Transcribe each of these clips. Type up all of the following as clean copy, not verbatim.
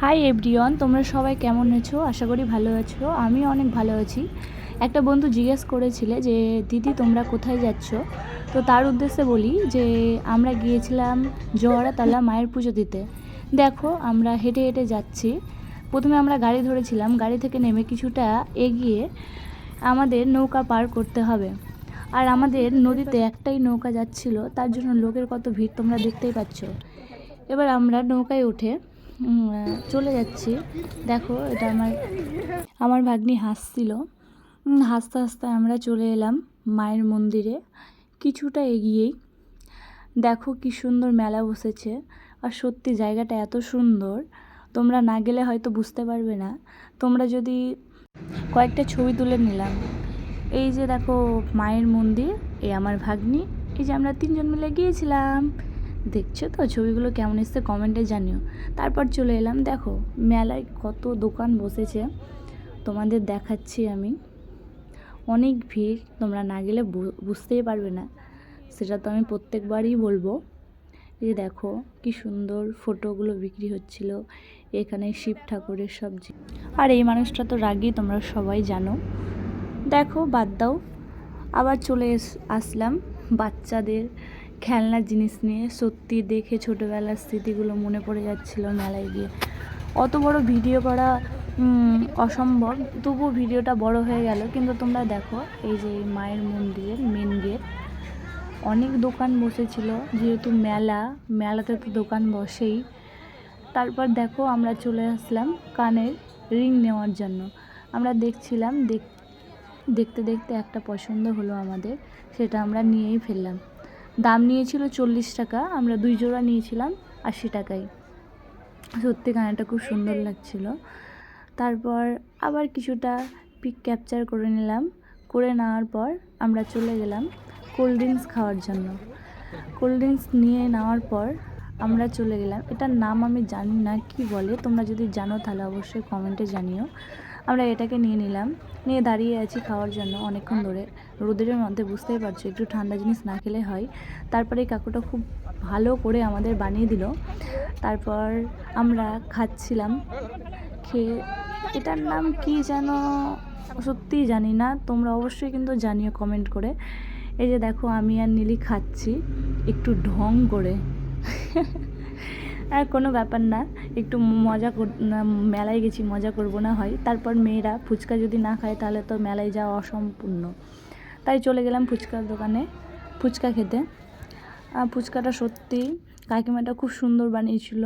Hi everyone, তোমরা সবাই কেমন আছো? আশা করি ভালো আছো। আমি অনেক ভালো আছি। একটা বন্ধু জিজ্ঞেস করেছিলে যে দিদি তোমরা কোথায় যাচ্ছ, তো তার উদ্দেশ্যে বলি যে আমরা গিয়েছিলাম জোয়ারাতলা মায়ের পুজো দিতে। দেখো আমরা হেঁটে হেঁটে যাচ্ছি। প্রথমে আমরা গাড়ি ধরেছিলাম, গাড়ি থেকে নেমে কিছুটা এগিয়ে আমাদের নৌকা পার করতে হবে। আর আমাদের নদীতে একটাই নৌকা যাচ্ছিল, তার জন্য লোকের কত ভিড় তোমরা দেখতেই পাচ্ছ। এবার আমরা নৌকায় উঠে চলে যাচ্ছি। দেখো এটা আমার ভাগ্নি হাসছিল। হাসতে হাসতে আমরা চলে এলাম মায়ের মন্দিরে। কিছুটা এগিয়েই দেখো কি সুন্দর মেলা বসেছে। আর সত্যি জায়গাটা এত সুন্দর, তোমরা না গেলে হয়তো বুঝতে পারবে না। তোমরা যদি কয়েকটা ছবি তুলে নিলাম। এই যে দেখো মায়ের মন্দির, এই আমার ভাগ্নি, এই যে আমরা তিনজন মিলে গিয়েছিলাম। দেখছো তো ছবিগুলো কেমন এসছে কমেন্টে জানিও। তারপর চলে এলাম, দেখো মেলায় কত দোকান বসেছে, তোমাদের দেখাচ্ছি আমি। অনেক ভিড়, তোমরা না গেলে বুঝতেই পারবে না, সেটা তো আমি প্রত্যেকবারই বলবো। এই যে দেখো কি সুন্দর ফটোগুলো বিক্রি হচ্ছিল। এখানে শিব ঠাকুরের সবজি। আর এই মানুষটা তো রাগী, তোমরা সবাই জানো। দেখো বাদ দাও, আবার চলে আসলাম বাচ্চাদের খেলনার জিনিস নিয়ে। সত্যি দেখে ছোটোবেলার স্মৃতিগুলো মনে পড়ে যাচ্ছিল মেলায় গিয়ে। অত বড় ভিডিও করা অসম্ভব, তবুও ভিডিওটা বড় হয়ে গেল। কিন্তু তোমরা দেখো এই যে মায়ের মন্দিরের মেন গেট, অনেক দোকান বসেছিল, যেহেতু মেলাতে তো দোকান বসেই। তারপর দেখো আমরা চলে আসলাম কানের রিং নেওয়ার জন্য। আমরা দেখছিলাম, দেখতে দেখতে একটা পছন্দ হলো আমাদের, সেটা আমরা নিয়েই ফেললাম। দাম নিয়েছিল 40 টাকা, আমরা 2 জোড়া নিয়েছিলাম 80 টাকায়। সত্যি কানেরটা খুব সুন্দর লাগছিল। তারপর আবার কিছুটা পিক ক্যাপচার করে নিলাম। করে নেওয়ার পর আমরা চলে গেলাম কোল্ড ড্রিঙ্কস খাওয়ার জন্য। কোল্ড ড্রিঙ্কস নিয়ে নেওয়ার পর আমরা চলে গেলাম, এটার নাম আমি জানি না কি বলে, তোমরা যদি জানো তাহলে অবশ্যই কমেন্টে জানিও। আমরা এটাকে নিয়ে নিলাম, নিয়ে দাঁড়িয়ে আছি খাওয়ার জন্য অনেকক্ষণ ধরে। রোদের মধ্যে বুঝতেই পারছো একটু ঠান্ডা জিনিস না খেলে হয়। তারপরে এই কাকুটা খুব ভালো করে আমাদের বানিয়ে দিল। তারপর আমরা খাচ্ছিলাম। খেয়ে এটার নাম কি যেন সত্যিই জানি না, তোমরা অবশ্যই কিন্তু জানিও কমেন্ট করে। এই যে দেখো আমি আর নীলি খাচ্ছি একটু ঢং করে। আর কোনো ব্যাপার না, একটু মেলায় গেছি, মজা করবো না হয়। তারপর মেয়েরা ফুচকা যদি না খায় তাহলে তো মেলায় যাওয়া অসম্পূর্ণ। তাই চলে গেলাম ফুচকার দোকানে ফুচকা খেতে। ফুচকাটা সত্যি কাকিমাটা খুব সুন্দর বানিয়েছিল,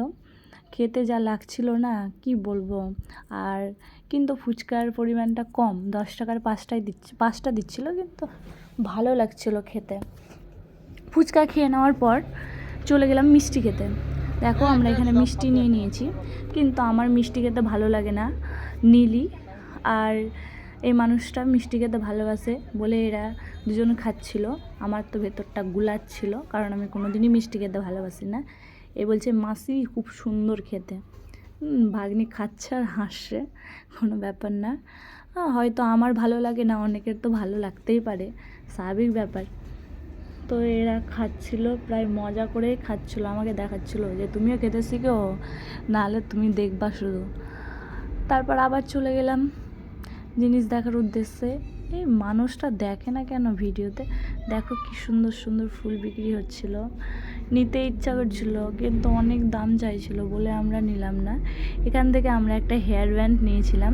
খেতে যা লাগছিল না কি বলবো। আর কিন্তু ফুচকার পরিমাণটা কম, 10 টাকার 5টা দিচ্ছিল, কিন্তু ভালো লাগছিল খেতে। ফুচকা খেয়ে নেওয়ার পর চলে গেলাম মিষ্টি খেতে। দেখো আমরা এখানে মিষ্টি নিয়ে নিয়েছি, কিন্তু আমার মিষ্টি খেতে ভালো লাগে না। নীলি আর এই মানুষটা মিষ্টি খেতে ভালোবাসে বলে এরা দুজন খাচ্ছিল। আমার তো ভেতরটা গুলাচ্ছিল, কারণ আমি কোনো দিনই মিষ্টি খেতে ভালোবাসি না। এ বলছে মাসি খুব সুন্দর খেতে। ভাগ্নি খাচ্ছে আর হাসছে, কোনো ব্যাপার না। হয়তো আমার ভালো লাগে না, অনেকের তো ভালো লাগতেই পারে, স্বাভাবিক ব্যাপার। তো এরা খাচ্ছিল, প্রায় মজা করেই খাচ্ছিল, আমাকে দেখাচ্ছিলো যে তুমিও খেতে শিখো, নাহলে তুমি দেখবা শুধু। তারপর আবার চলে গেলাম জিনিস দেখার উদ্দেশ্যে। এই মানুষটা দেখে না কেন ভিডিওতে। দেখো কি সুন্দর সুন্দর ফুল বিক্রি হচ্ছিল, নিতে ইচ্ছা করছিল, কিন্তু অনেক দাম চাইছিল বলে আমরা নিলাম না। এখান থেকে আমরা একটা হেয়ার ব্যান্ড নিয়েছিলাম,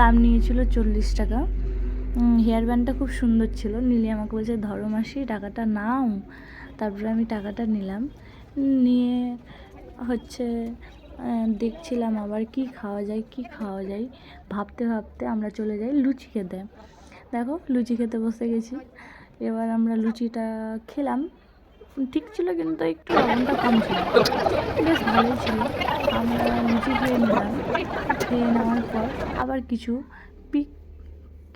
দাম নিয়েছিল 40 টাকা। হেয়ার ব্যান্ডটা খুব সুন্দর ছিল। নীলি আমাকে বলছে ধরো মাসি টাকাটা নাও। তারপরে আমি টাকাটা নিলাম, নিয়ে দেখছিলাম আবার কি খাওয়া যায় ভাবতে ভাবতে আমরা চলে যাই লুচি খেতে। দেখো লুচি খেতে বসে গেছি। এবার আমরা লুচিটা খেলাম, ঠিক ছিল কিন্তু একটু লবণটা কম ছিল, বেশ ভালোই ছিল। আমরা লুচি খেয়ে নিলাম। খেয়ে নেওয়ার পর আবার কিছু পিক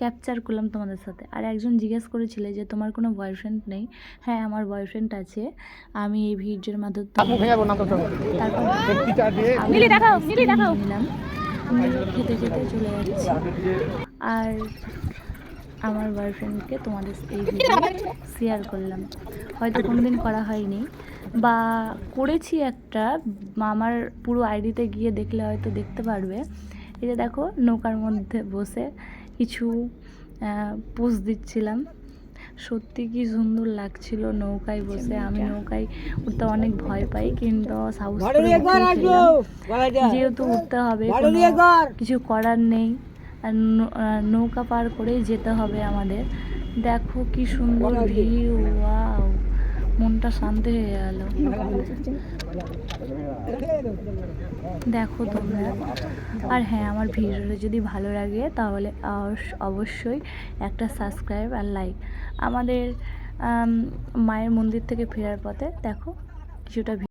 ক্যাপচার করলাম তোমাদের সাথে। আর একজন জিজ্ঞেস করেছিলে যে তোমার কোনো বয়ফ্রেন্ড নেই। হ্যাঁ আমার বয়ফ্রেন্ড আছে, আমি এই ভিডিওর মাধ্যমে নিলাম, খেতে খেতে চলে যাচ্ছি। আর আমার বয়ফ্রেন্ডকে তোমাদের এই ভিডিও শেয়ার করলাম। হয়তো কোনোদিন করা হয়নি বা করেছি একটা, আমার পুরো আইডিতে গিয়ে দেখলে হয়তো দেখতে পারবে। এই যে দেখো নৌকার মধ্যে বসে কিছু পোজ দিচ্ছিলাম, সত্যি কি সুন্দর লাগছিল নৌকায় বসে। আমি নৌকায় উঠতে অনেক ভয় পাই, কিন্তু সাহস করে উঠেছিলাম, যেহেতু উঠতে হবে, কিছু করার নেই, আর নৌকা পার করেই যেতে হবে আমাদের। দেখো কি সুন্দর ভিউ, ওয়াও, মনটা শান্তি হয়ে গেল। দেখো তোমরা। আর হ্যাঁ, আমার ভিডিওটা যদি ভালো লাগে তাহলে অবশ্যই একটা সাবস্ক্রাইব আর লাইক। আমাদের মায়ের মন্দির থেকে ফেরার পথে দেখো কিছুটা